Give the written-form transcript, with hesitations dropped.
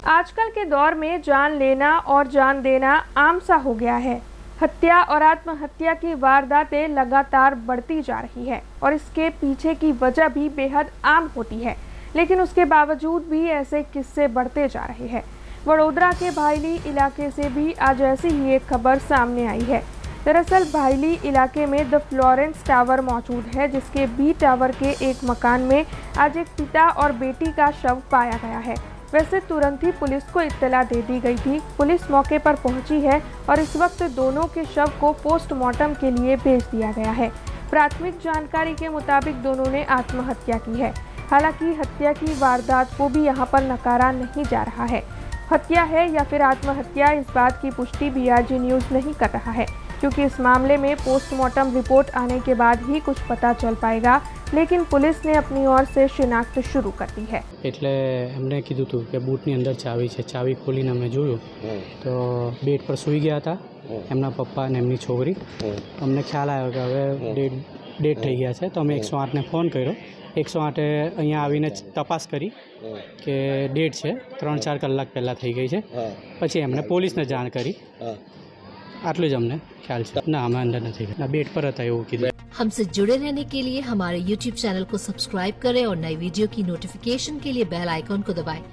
आजकल के दौर में जान लेना और जान देना आम सा हो गया है। हत्या और आत्महत्या की वारदातें लगातार बढ़ती जा रही है और इसके पीछे की वजह भी बेहद आम होती है, लेकिन उसके बावजूद भी ऐसे किस्से बढ़ते जा रहे हैं। वडोदरा के भायली इलाके से भी आज ऐसी ही एक खबर सामने आई है। दरअसल भायली इलाके में द फ्लोरेंस टावर मौजूद है, जिसके बी टावर के एक मकान में आज एक पिता और बेटी का शव पाया गया है। वैसे तुरंत ही पुलिस को इत्तला दे दी गई थी। पुलिस मौके पर पहुंची है और इस वक्त दोनों के शव को पोस्टमार्टम के लिए भेज दिया गया है। प्राथमिक जानकारी के मुताबिक दोनों ने आत्महत्या की है। हालांकि हत्या की वारदात को भी यहां पर नकारा नहीं जा रहा है। हत्या है या फिर आत्महत्या, इस बात की पुष्टि BRG न्यूज़ नहीं कर रहा है, क्योंकि इस मामले में पोस्टमार्टम रिपोर्ट आने के बाद ही कुछ पता चल पाएगा। लेकिन पुलिस ने अपनी ओर से शिनाख्त शुरू कर दी है। એટલે એમને કીધું હતું કે બૂટની અંદર ચાવી છે, ચાવી ખોલીને અમે જોયું તો બેડ પર સૂઈ ગયા હતા એમના પપ્પા અને એમની છોકરી। અમને ખ્યાલ આવ્યો કે હવે ડેડ થઈ ગયા છે, તો અમે 108ને ફોન કર્યો। 108એ અહીંયા આવીને તપાસ કરી કે ડેડ છે, 3-4 કલાક પહેલાં થઈ ગઈ છે। પછી એમણે પોલીસને જાણ કરી। આટલું જ અમને ખ્યાલ છે। ના, અમે અંદર નથી ગયા, ના બેડ પર હતા એવું કીધું। हमसे जुड़े रहने के लिए हमारे YouTube चैनल को सब्सक्राइब करें और नई वीडियो की नोटिफिकेशन के लिए बेल आइकॉन को दबाएं।